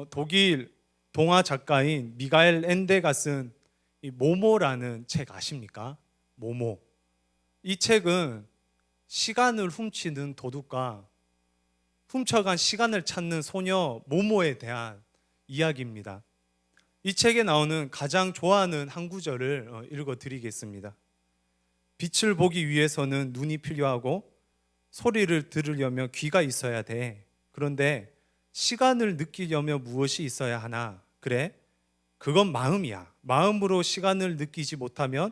독일 동화 작가인 미가엘 엔데가 쓴 이 모모라는 책 아십니까? 모모. 이 책은 시간을 훔치는 도둑과 훔쳐간 시간을 찾는 소녀 모모에 대한 이야기입니다. 이 책에 나오는 가장 좋아하는 한 구절을 읽어드리겠습니다. 빛을 보기 위해서는 눈이 필요하고 소리를 들으려면 귀가 있어야 돼. 그런데 시간을 느끼려면 무엇이 있어야 하나? 그래, 그건 마음이야. 마음으로 시간을 느끼지 못하면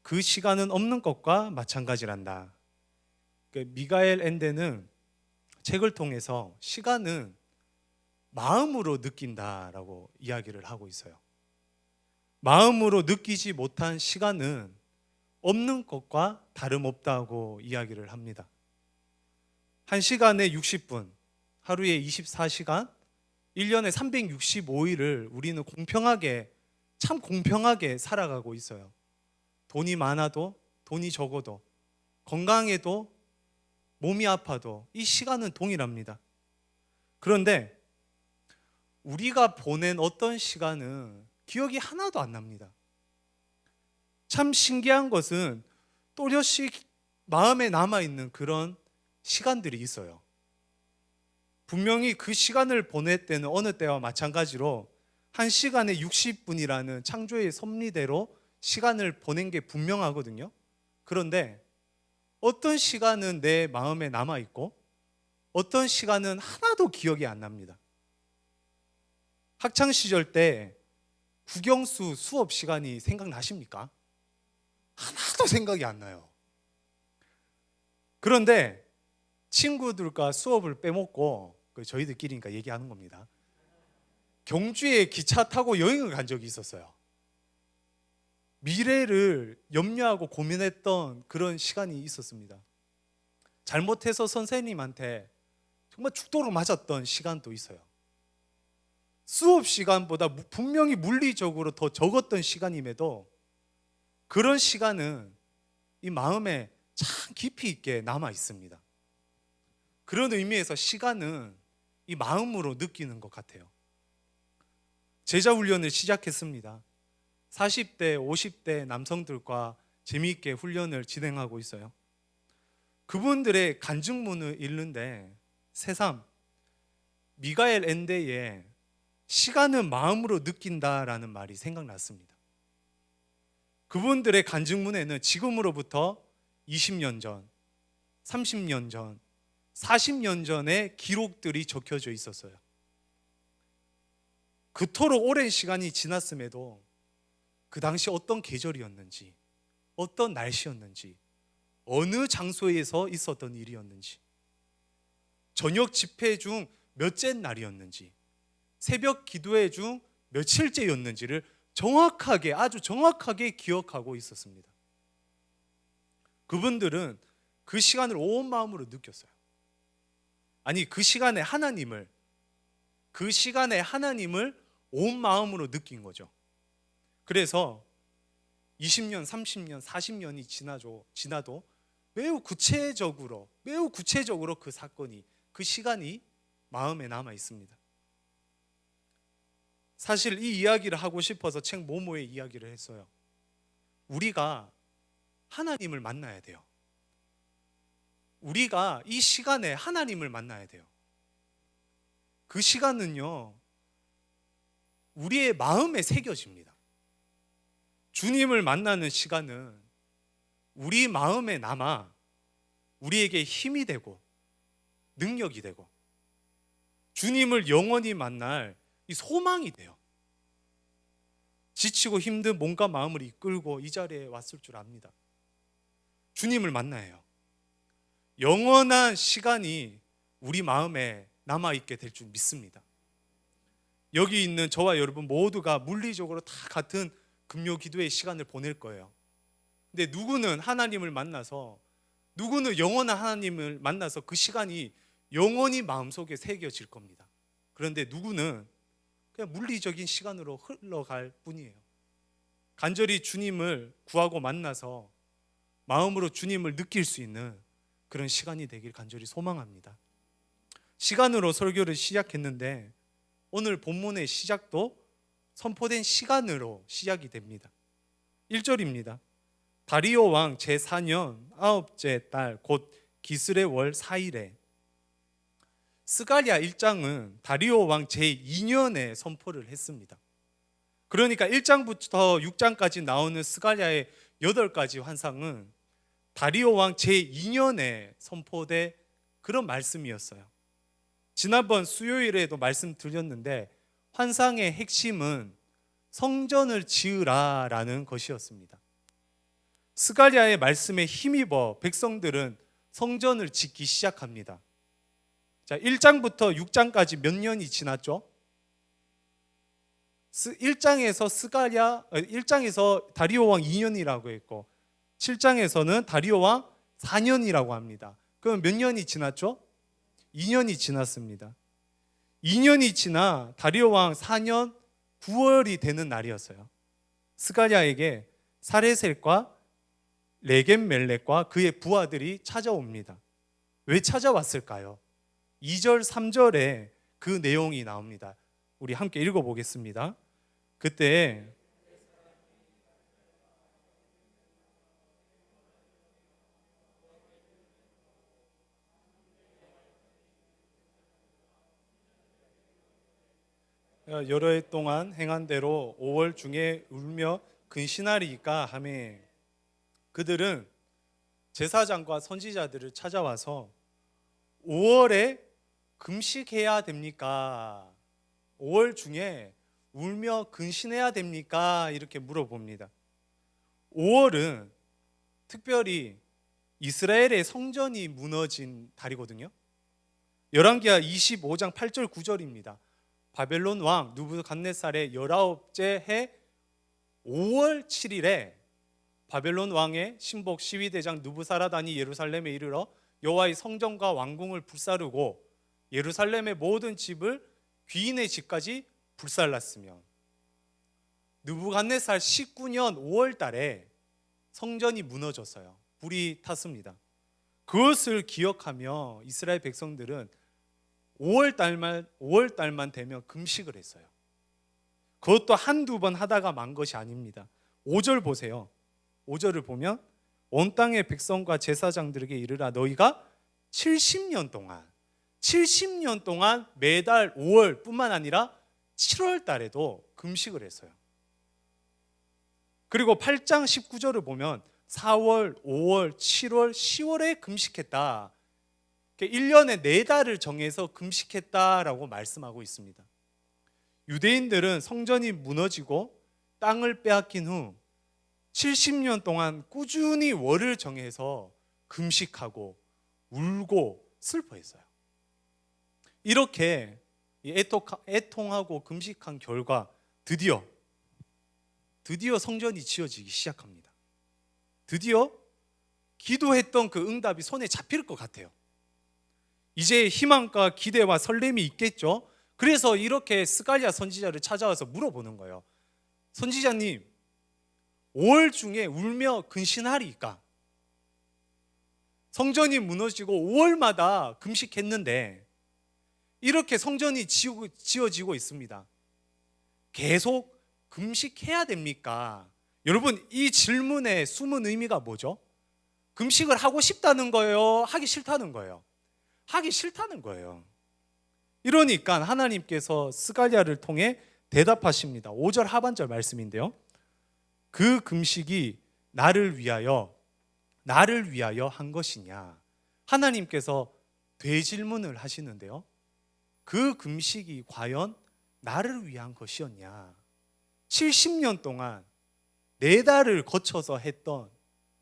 그 시간은 없는 것과 마찬가지란다. 미가엘 엔데는 책을 통해서 시간은 마음으로 느낀다라고 이야기를 하고 있어요. 마음으로 느끼지 못한 시간은 없는 것과 다름없다고 이야기를 합니다. 한 시간에 60분, 하루에 24시간, 1년에 365일을 우리는 참 공평하게 살아가고 있어요. 돈이 많아도, 돈이 적어도, 건강해도, 몸이 아파도 이 시간은 동일합니다. 그런데 우리가 보낸 어떤 시간은 기억이 하나도 안 납니다. 참 신기한 것은 또렷이 마음에 남아있는 그런 시간들이 있어요. 분명히 그 시간을 보낼 때는 어느 때와 마찬가지로 한 시간에 60분이라는 창조의 섭리대로 시간을 보낸 게 분명하거든요. 그런데 어떤 시간은 내 마음에 남아있고 어떤 시간은 하나도 기억이 안 납니다. 학창시절 때 국영수 수업 시간이 생각나십니까? 하나도 생각이 안 나요. 그런데 친구들과 수업을 빼먹고, 저희들끼리니까 얘기하는 겁니다, 경주에 기차 타고 여행을 간 적이 있었어요. 미래를 염려하고 고민했던 그런 시간이 있었습니다. 잘못해서 선생님한테 정말 죽도록 맞았던 시간도 있어요. 수업 시간보다 분명히 물리적으로 더 적었던 시간임에도 그런 시간은 이 마음에 참 깊이 있게 남아 있습니다. 그런 의미에서 시간은 이 마음으로 느끼는 것 같아요. 제자 훈련을 시작했습니다. 40대, 50대 남성들과 재미있게 훈련을 진행하고 있어요. 그분들의 간증문을 읽는데 새삼 미가엘 엔데의 시간은 마음으로 느낀다라는 말이 생각났습니다. 그분들의 간증문에는 지금으로부터 20년 전, 30년 전, 40년 전의 기록들이 적혀져 있었어요. 그토록 오랜 시간이 지났음에도 그 당시 어떤 계절이었는지, 어떤 날씨였는지, 어느 장소에서 있었던 일이었는지, 저녁 집회 중 몇째 날이었는지, 새벽 기도회 중 며칠째였는지를 정확하게, 아주 정확하게 기억하고 있었습니다. 그분들은 그 시간을 온 마음으로 느꼈어요. 아니, 그 시간에 하나님을 온 마음으로 느낀 거죠. 그래서 20년, 30년, 40년이 지나도 매우 구체적으로 그 사건이, 그 시간이 마음에 남아 있습니다. 사실 이 이야기를 하고 싶어서 책 모모의 이야기를 했어요. 우리가 하나님을 만나야 돼요. 우리가 이 시간에 하나님을 만나야 돼요. 그 시간은요, 우리의 마음에 새겨집니다. 주님을 만나는 시간은 우리 마음에 남아 우리에게 힘이 되고 능력이 되고 주님을 영원히 만날 이 소망이 돼요. 지치고 힘든 몸과 마음을 이끌고 이 자리에 왔을 줄 압니다. 주님을 만나야 해요. 영원한 시간이 우리 마음에 남아있게 될 줄 믿습니다. 여기 있는 저와 여러분 모두가 물리적으로 다 같은 금요 기도의 시간을 보낼 거예요. 근데 누구는 하나님을 만나서, 누구는 영원한 하나님을 만나서 그 시간이 영원히 마음속에 새겨질 겁니다. 그런데 누구는 그냥 물리적인 시간으로 흘러갈 뿐이에요. 간절히 주님을 구하고 만나서 마음으로 주님을 느낄 수 있는 그런 시간이 되길 간절히 소망합니다. 시간으로 설교를 시작했는데 오늘 본문의 시작도 선포된 시간으로 시작이 됩니다. 1절입니다. 다리오 왕 제4년 9째 달 곧 기슬의 월 4일에. 스가랴 1장은 다리오 왕 제2년에 선포를 했습니다. 그러니까 1장부터 6장까지 나오는 스가랴의 8가지 환상은 다리오 왕 제2년에 선포된 그런 말씀이었어요. 지난번 수요일에도 말씀드렸는데 환상의 핵심은 성전을 지으라라는 것이었습니다. 스가랴의 말씀에 힘입어 백성들은 성전을 짓기 시작합니다. 자, 1장부터 6장까지 몇 년이 지났죠? 1장에서 다리오 왕 2년이라고 했고 7장에서는 다리오 왕 4년이라고 합니다. 그럼 몇 년이 지났죠? 2년이 지났습니다. 2년이 지나 다리오 왕 4년 9월이 되는 날이었어요. 스가랴에게 사레셀과 레겜멜렉과 그의 부하들이 찾아옵니다. 왜 찾아왔을까요? 2절, 3절에 그 내용이 나옵니다. 우리 함께 읽어보겠습니다. 그때 여러 해 동안 행한 대로 5월 중에 울며 근신하리이까 하매 그들은 제사장과 선지자들을 찾아와서 5월에 금식해야 됩니까? 5월 중에 울며 근신해야 됩니까? 이렇게 물어봅니다. 5월은 특별히 이스라엘의 성전이 무너진 달이거든요. 열왕기하 25장 8절 9절입니다. 바벨론 왕 느부갓네살의 19째 해 5월 7일에 바벨론 왕의 신복 시위대장 느부사라단이 예루살렘에 이르러 여호와의 성전과 왕궁을 불사르고 예루살렘의 모든 집을 귀인의 집까지 불살랐으며 느부갓네살 19년 5월 달에 성전이 무너졌어요. 불이 탔습니다. 그것을 기억하며 이스라엘 백성들은 5월 달만 되면 금식을 했어요. 그것도 한두 번 하다가 만 것이 아닙니다. 5절 보세요. 5절을 보면 온 땅의 백성과 제사장들에게 이르라 너희가 70년 동안 매달 5월 뿐만 아니라 7월 달에도 금식을 했어요. 그리고 8장 19절을 보면 4월, 5월, 7월, 10월에 금식했다. 1년에 4달을 정해서 금식했다라고 말씀하고 있습니다. 유대인들은 성전이 무너지고 땅을 빼앗긴 후 70년 동안 꾸준히 월을 정해서 금식하고 울고 슬퍼했어요. 이렇게 애통하고 금식한 결과 드디어 성전이 지어지기 시작합니다. 드디어 기도했던 그 응답이 손에 잡힐 것 같아요. 이제 희망과 기대와 설렘이 있겠죠. 그래서 이렇게 스가랴 선지자를 찾아와서 물어보는 거예요. 선지자님, 5월 중에 울며 근신하리이까? 성전이 무너지고 5월마다 금식했는데 이렇게 성전이 지어지고 있습니다. 계속 금식해야 됩니까? 여러분, 이 질문의 숨은 의미가 뭐죠? 금식을 하고 싶다는 거예요? 하기 싫다는 거예요? 하기 싫다는 거예요. 이러니까 하나님께서 스가랴를 통해 대답하십니다. 5절 하반절 말씀인데요. 그 금식이 나를 위하여 한 것이냐? 하나님께서 되질문을 하시는데요. 그 금식이 과연 나를 위한 것이었냐? 70년 동안 4달을 거쳐서 했던,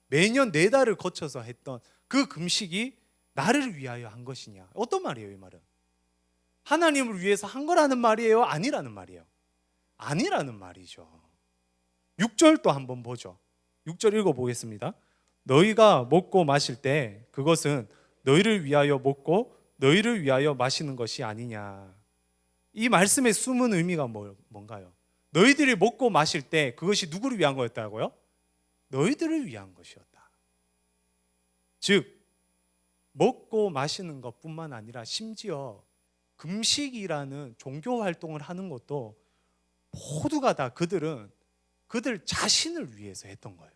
매년 4달을 거쳐서 했던 그 금식이 나를 위하여 한 것이냐? 어떤 말이에요, 이 말은? 하나님을 위해서 한 거라는 말이에요? 아니라는 말이에요? 아니라는 말이죠. 6절도 한번 보죠. 6절 읽어보겠습니다. 너희가 먹고 마실 때 그것은 너희를 위하여 먹고 너희를 위하여 마시는 것이 아니냐. 이 말씀의 숨은 의미가 뭔가요? 너희들이 먹고 마실 때 그것이 누구를 위한 거였다고요? 너희들을 위한 것이었다. 즉 먹고 마시는 것뿐만 아니라 심지어 금식이라는 종교 활동을 하는 것도 모두가 다 그들 자신을 위해서 했던 거예요.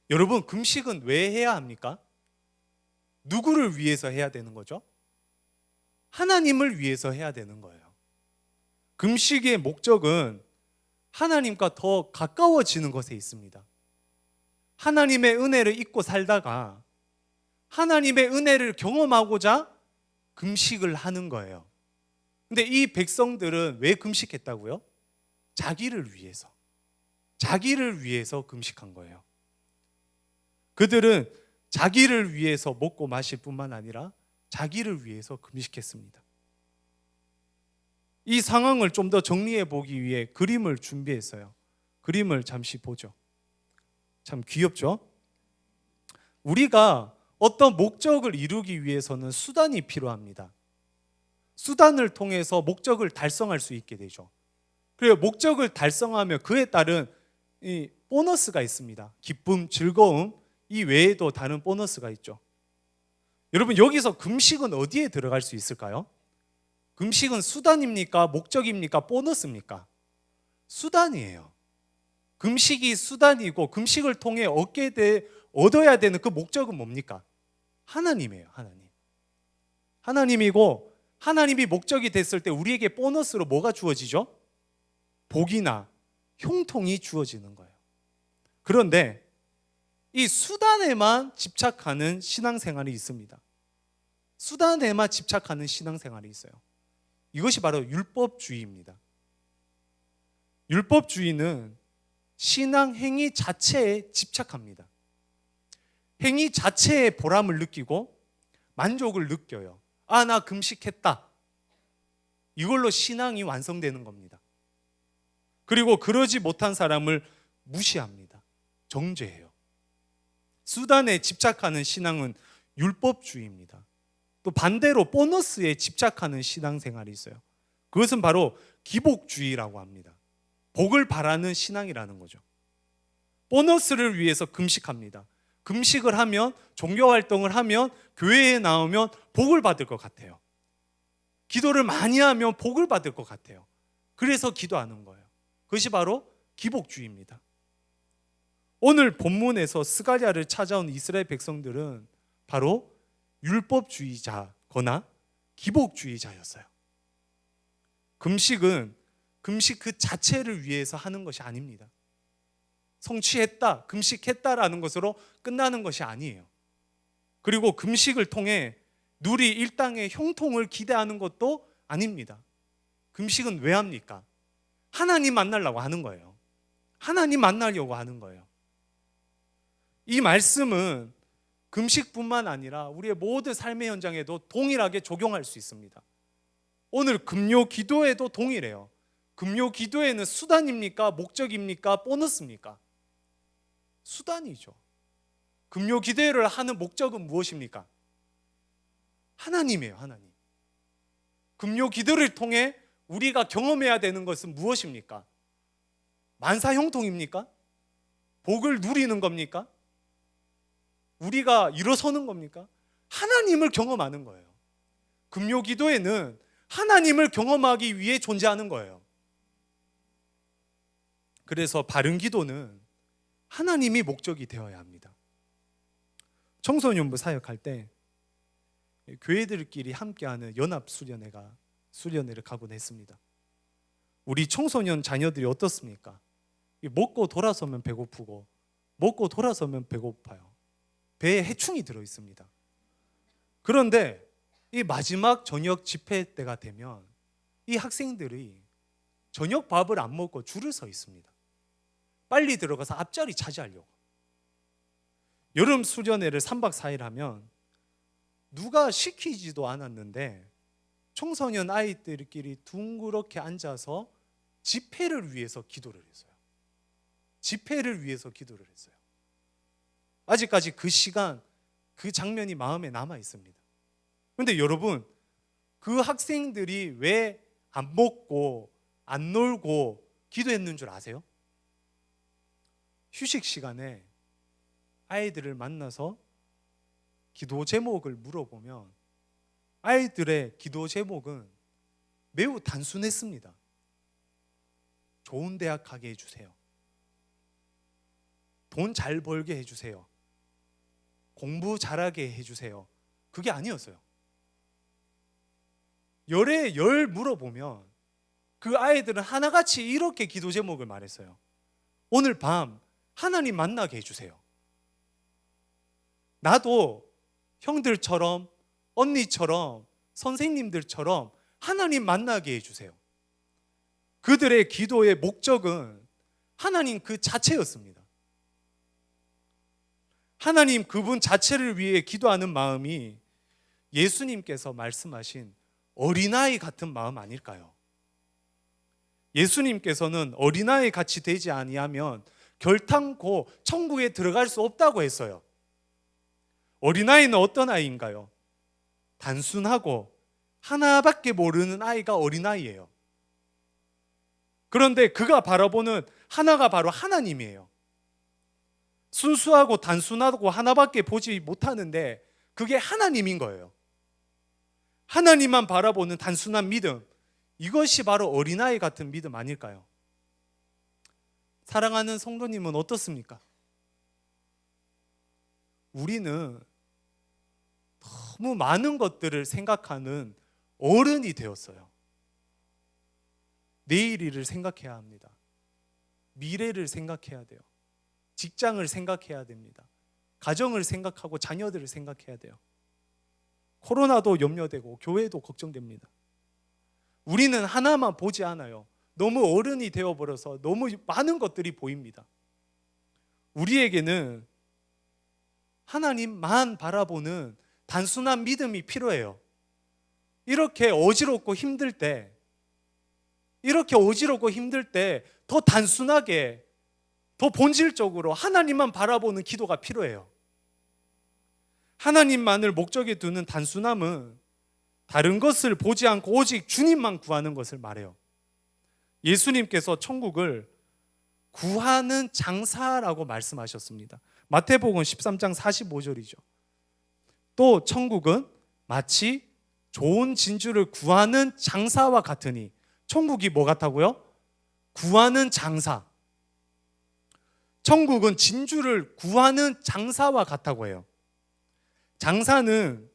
여러분, 금식은 왜 해야 합니까? 누구를 위해서 해야 되는 거죠? 하나님을 위해서 해야 되는 거예요. 금식의 목적은 하나님과 더 가까워지는 것에 있습니다. 하나님의 은혜를 잊고 살다가 하나님의 은혜를 경험하고자 금식을 하는 거예요. 근데 이 백성들은 왜 금식했다고요? 자기를 위해서 금식한 거예요. 그들은 자기를 위해서 먹고 마실 뿐만 아니라 자기를 위해서 금식했습니다. 이 상황을 좀 더 정리해 보기 위해 그림을 준비했어요. 그림을 잠시 보죠. 참 귀엽죠? 우리가 어떤 목적을 이루기 위해서는 수단이 필요합니다. 수단을 통해서 목적을 달성할 수 있게 되죠. 그리고 목적을 달성하면 그에 따른 이 보너스가 있습니다. 기쁨, 즐거움, 이 외에도 다른 보너스가 있죠. 여러분, 여기서 금식은 어디에 들어갈 수 있을까요? 금식은 수단입니까? 목적입니까? 보너스입니까? 수단이에요. 금식이 수단이고 금식을 통해 얻어야 되는 그 목적은 뭡니까? 하나님이에요. 하나님이고, 하나님이 목적이 됐을 때 우리에게 보너스로 뭐가 주어지죠? 복이나 형통이 주어지는 거예요. 그런데 이 수단에만 집착하는 신앙생활이 있습니다. 수단에만 집착하는 신앙생활이 있어요. 이것이 바로 율법주의입니다. 율법주의는 신앙 행위 자체에 집착합니다. 행위 자체에 보람을 느끼고 만족을 느껴요. 아, 나 금식했다. 이걸로 신앙이 완성되는 겁니다. 그리고 그러지 못한 사람을 무시합니다. 정죄해요. 수단에 집착하는 신앙은 율법주의입니다. 또 반대로 보너스에 집착하는 신앙생활이 있어요. 그것은 바로 기복주의라고 합니다. 복을 바라는 신앙이라는 거죠. 보너스를 위해서 금식합니다. 금식을 하면, 종교활동을 하면, 교회에 나오면 복을 받을 것 같아요. 기도를 많이 하면 복을 받을 것 같아요. 그래서 기도하는 거예요. 그것이 바로 기복주의입니다. 오늘 본문에서 스가랴를 찾아온 이스라엘 백성들은 바로 율법주의자거나 기복주의자였어요. 금식은 금식 그 자체를 위해서 하는 것이 아닙니다. 성취했다, 금식했다라는 것으로 끝나는 것이 아니에요. 그리고 금식을 통해 누리 일당의 형통을 기대하는 것도 아닙니다. 금식은 왜 합니까? 하나님 만나려고 하는 거예요. 하나님 만나려고 하는 거예요. 이 말씀은 금식뿐만 아니라 우리의 모든 삶의 현장에도 동일하게 적용할 수 있습니다. 오늘 금요 기도에도 동일해요. 금요 기도에는 수단입니까? 목적입니까? 보너스입니까? 수단이죠. 금요 기도를 하는 목적은 무엇입니까? 하나님이에요. 하나님. 금요 기도를 통해 우리가 경험해야 되는 것은 무엇입니까? 만사형통입니까? 복을 누리는 겁니까? 우리가 일어서는 겁니까? 하나님을 경험하는 거예요. 금요 기도에는 하나님을 경험하기 위해 존재하는 거예요. 그래서 바른 기도는 하나님이 목적이 되어야 합니다. 청소년부 사역할 때 교회들끼리 함께하는 수련회를 가곤 했습니다. 우리 청소년 자녀들이 어떻습니까? 먹고 돌아서면 배고프고 먹고 돌아서면 배고파요. 배에 해충이 들어 있습니다. 그런데 이 마지막 저녁 집회 때가 되면 이 학생들이 저녁 밥을 안 먹고 줄을 서 있습니다. 빨리 들어가서 앞자리 차지하려고. 여름 수련회를 3박 4일 하면 누가 시키지도 않았는데 청소년 아이들끼리 둥그렇게 앉아서 집회를 위해서 기도를 했어요. 집회를 위해서 기도를 했어요. 아직까지 그 시간, 그 장면이 마음에 남아 있습니다. 그런데 여러분, 그 학생들이 왜 안 먹고 안 놀고 기도했는 줄 아세요? 휴식 시간에 아이들을 만나서 기도 제목을 물어보면 아이들의 기도 제목은 매우 단순했습니다. 좋은 대학 가게 해주세요. 돈 잘 벌게 해주세요. 공부 잘하게 해주세요. 그게 아니었어요. 열에 열 물어보면 그 아이들은 하나같이 이렇게 기도 제목을 말했어요. 오늘 밤 하나님 만나게 해주세요. 나도 형들처럼, 언니처럼, 선생님들처럼 하나님 만나게 해주세요. 그들의 기도의 목적은 하나님 그 자체였습니다. 하나님 그분 자체를 위해 기도하는 마음이 예수님께서 말씀하신 어린아이 같은 마음 아닐까요? 예수님께서는 어린아이 같이 되지 아니하면 결탄코 천국에 들어갈 수 없다고 했어요. 어린아이는 어떤 아이인가요? 단순하고 하나밖에 모르는 아이가 어린아이예요. 그런데 그가 바라보는 하나가 바로 하나님이에요. 순수하고 단순하고 하나밖에 보지 못하는데 그게 하나님인 거예요. 하나님만 바라보는 단순한 믿음, 이것이 바로 어린아이 같은 믿음 아닐까요? 사랑하는 성도님은 어떻습니까? 우리는 너무 많은 것들을 생각하는 어른이 되었어요. 내일 일을 생각해야 합니다. 미래를 생각해야 돼요. 직장을 생각해야 됩니다. 가정을 생각하고 자녀들을 생각해야 돼요. 코로나도 염려되고 교회도 걱정됩니다. 우리는 하나만 보지 않아요. 너무 어른이 되어버려서 너무 많은 것들이 보입니다. 우리에게는 하나님만 바라보는 단순한 믿음이 필요해요. 이렇게 어지럽고 힘들 때 더 단순하게, 더 본질적으로 하나님만 바라보는 기도가 필요해요. 하나님만을 목적에 두는 단순함은 다른 것을 보지 않고 오직 주님만 구하는 것을 말해요. 예수님께서 천국을 구하는 장사라고 말씀하셨습니다. 마태복음 13장 45절이죠. 또 천국은 마치 좋은 진주를 구하는 장사와 같으니, 천국이 뭐 같다고요? 구하는 장사. 천국은 진주를 구하는 장사와 같다고 해요. 장사는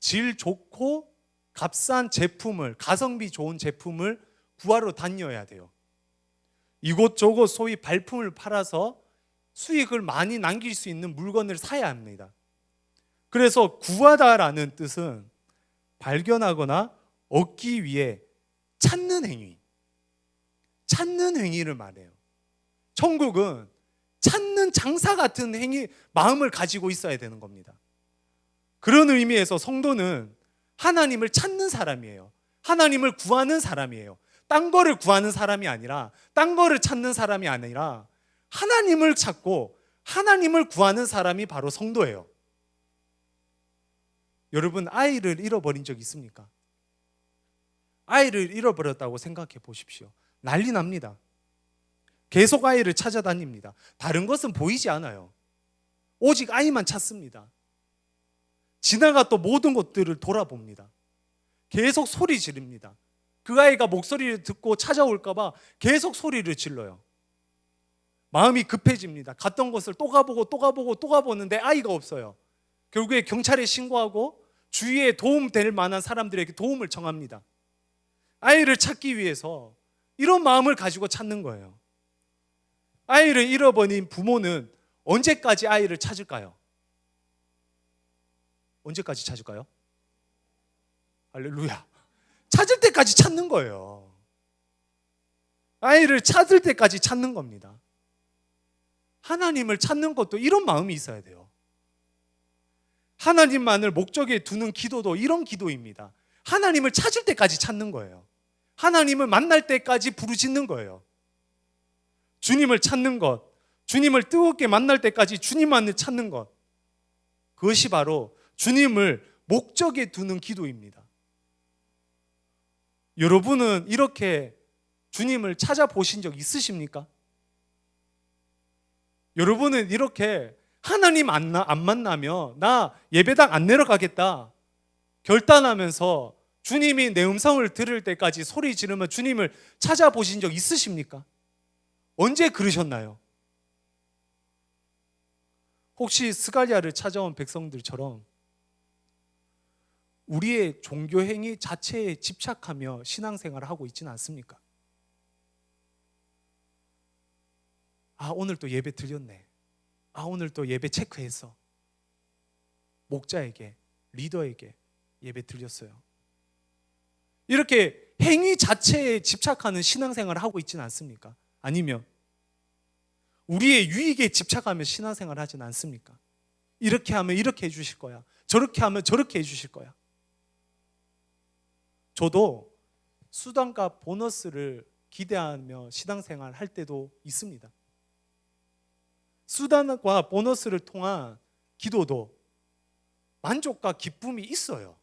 질 좋고 값싼 제품을, 가성비 좋은 제품을 구하러 다녀야 돼요. 이곳저곳 소위 발품을 팔아서 수익을 많이 남길 수 있는 물건을 사야 합니다. 그래서 구하다라는 뜻은 발견하거나 얻기 위해 찾는 행위를 말해요. 천국은 찾는 장사 같은 마음을 가지고 있어야 되는 겁니다. 그런 의미에서 성도는 하나님을 찾는 사람이에요. 하나님을 구하는 사람이에요. 딴 거를 구하는 사람이 아니라, 딴 거를 찾는 사람이 아니라 하나님을 찾고 하나님을 구하는 사람이 바로 성도예요. 여러분, 아이를 잃어버린 적 있습니까? 아이를 잃어버렸다고 생각해 보십시오. 난리 납니다. 계속 아이를 찾아다닙니다. 다른 것은 보이지 않아요. 오직 아이만 찾습니다. 지나갔던 모든 것들을 돌아봅니다. 계속 소리 지릅니다. 그 아이가 목소리를 듣고 찾아올까 봐 계속 소리를 질러요. 마음이 급해집니다. 갔던 곳을 또 가보는데 아이가 없어요. 결국에 경찰에 신고하고 주위에 도움될 만한 사람들에게 도움을 청합니다. 아이를 찾기 위해서 이런 마음을 가지고 찾는 거예요. 아이를 잃어버린 부모는 언제까지 아이를 찾을까요? 언제까지 찾을까요? 할렐루야. 찾을 때까지 찾는 거예요. 아이를 찾을 때까지 찾는 겁니다. 하나님을 찾는 것도 이런 마음이 있어야 돼요. 하나님만을 목적에 두는 기도도 이런 기도입니다. 하나님을 찾을 때까지 찾는 거예요. 하나님을 만날 때까지 부르짖는 거예요. 주님을 찾는 것, 주님을 뜨겁게 만날 때까지 주님만을 찾는 것, 그것이 바로 주님을 목적에 두는 기도입니다. 여러분은 이렇게 주님을 찾아보신 적 있으십니까? 여러분은 이렇게 하나님 안 만나면 나 예배당 안 내려가겠다, 결단하면서 주님이 내 음성을 들을 때까지 소리 지르며 주님을 찾아보신 적 있으십니까? 언제 그러셨나요? 혹시 스가랴를 찾아온 백성들처럼 우리의 종교 행위 자체에 집착하며 신앙생활을 하고 있지는 않습니까? 아, 오늘 또 예배 드렸네. 아, 오늘 또 예배 체크했어. 목자에게, 리더에게 예배 드렸어요. 이렇게 행위 자체에 집착하는 신앙생활을 하고 있지는 않습니까? 아니면 우리의 유익에 집착하며 신앙생활을 하지는 않습니까? 이렇게 하면 이렇게 해주실 거야. 저렇게 하면 저렇게 해주실 거야. 저도 수당과 보너스를 기대하며 신앙생활을 할 때도 있습니다. 수단과 보너스를 통한 기도도 만족과 기쁨이 있어요.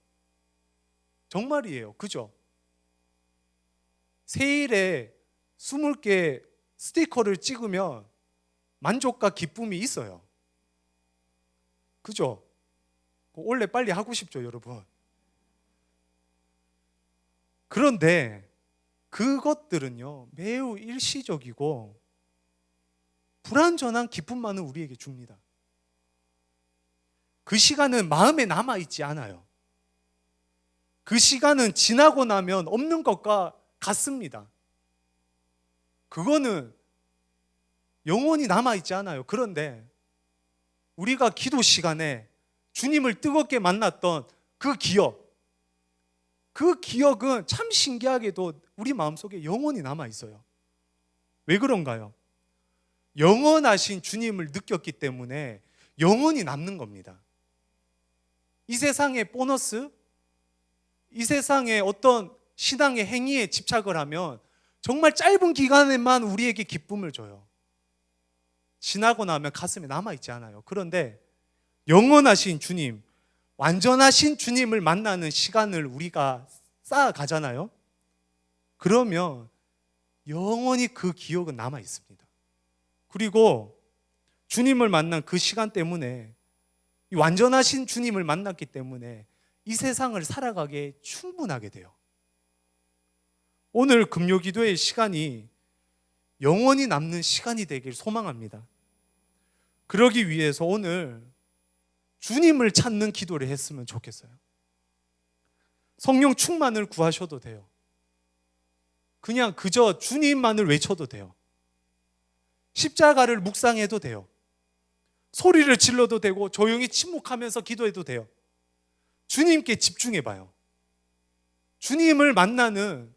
정말이에요. 그죠? 세일에 20개 스티커를 찍으면 만족과 기쁨이 있어요. 그죠? 원래 빨리 하고 싶죠, 여러분. 그런데 그것들은요, 매우 일시적이고 불완전한 기쁨만은 우리에게 줍니다. 그 시간은 마음에 남아있지 않아요. 그 시간은 지나고 나면 없는 것과 같습니다. 그거는 영원히 남아있지 않아요. 그런데 우리가 기도 시간에 주님을 뜨겁게 만났던 그 기억은 참 신기하게도 우리 마음속에 영원히 남아있어요. 왜 그런가요? 영원하신 주님을 느꼈기 때문에 영원히 남는 겁니다. 이 세상의 보너스, 이 세상의 어떤 신앙의 행위에 집착을 하면 정말 짧은 기간에만 우리에게 기쁨을 줘요. 지나고 나면 가슴에 남아있지 않아요. 그런데 영원하신 주님, 완전하신 주님을 만나는 시간을 우리가 쌓아가잖아요. 그러면 영원히 그 기억은 남아있습니다. 그리고 주님을 만난 그 시간 때문에, 이 완전하신 주님을 만났기 때문에 이 세상을 살아가기에 충분하게 돼요. 오늘 금요기도의 시간이 영원히 남는 시간이 되길 소망합니다. 그러기 위해서 오늘 주님을 찾는 기도를 했으면 좋겠어요. 성령 충만을 구하셔도 돼요. 그냥 그저 주님만을 외쳐도 돼요. 십자가를 묵상해도 돼요. 소리를 질러도 되고 조용히 침묵하면서 기도해도 돼요. 주님께 집중해봐요. 주님을 만나는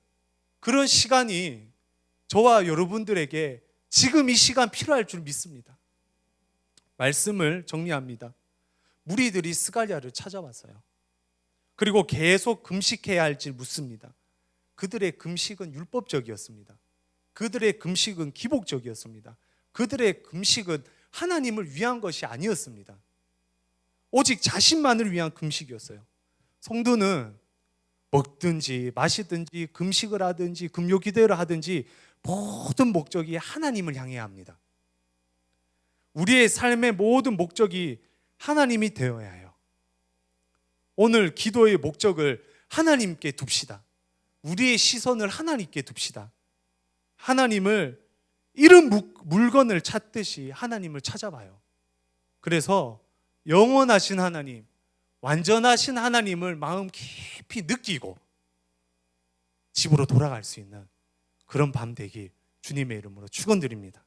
그런 시간이 저와 여러분들에게 지금 이 시간 필요할 줄 믿습니다. 말씀을 정리합니다. 무리들이 스가랴를 찾아왔어요. 그리고 계속 금식해야 할지 묻습니다. 그들의 금식은 율법적이었습니다. 그들의 금식은 기복적이었습니다. 그들의 금식은 하나님을 위한 것이 아니었습니다. 오직 자신만을 위한 금식이었어요. 성도는 먹든지 마시든지 금식을 하든지 금요기도를 하든지 모든 목적이 하나님을 향해야 합니다. 우리의 삶의 모든 목적이 하나님이 되어야 해요. 오늘 기도의 목적을 하나님께 둡시다. 우리의 시선을 하나님께 둡시다. 하나님을 잃은 물건을 찾듯이 하나님을 찾아봐요. 그래서 영원하신 하나님, 완전하신 하나님을 마음 깊이 느끼고 집으로 돌아갈 수 있는 그런 밤 되길 주님의 이름으로 축원드립니다.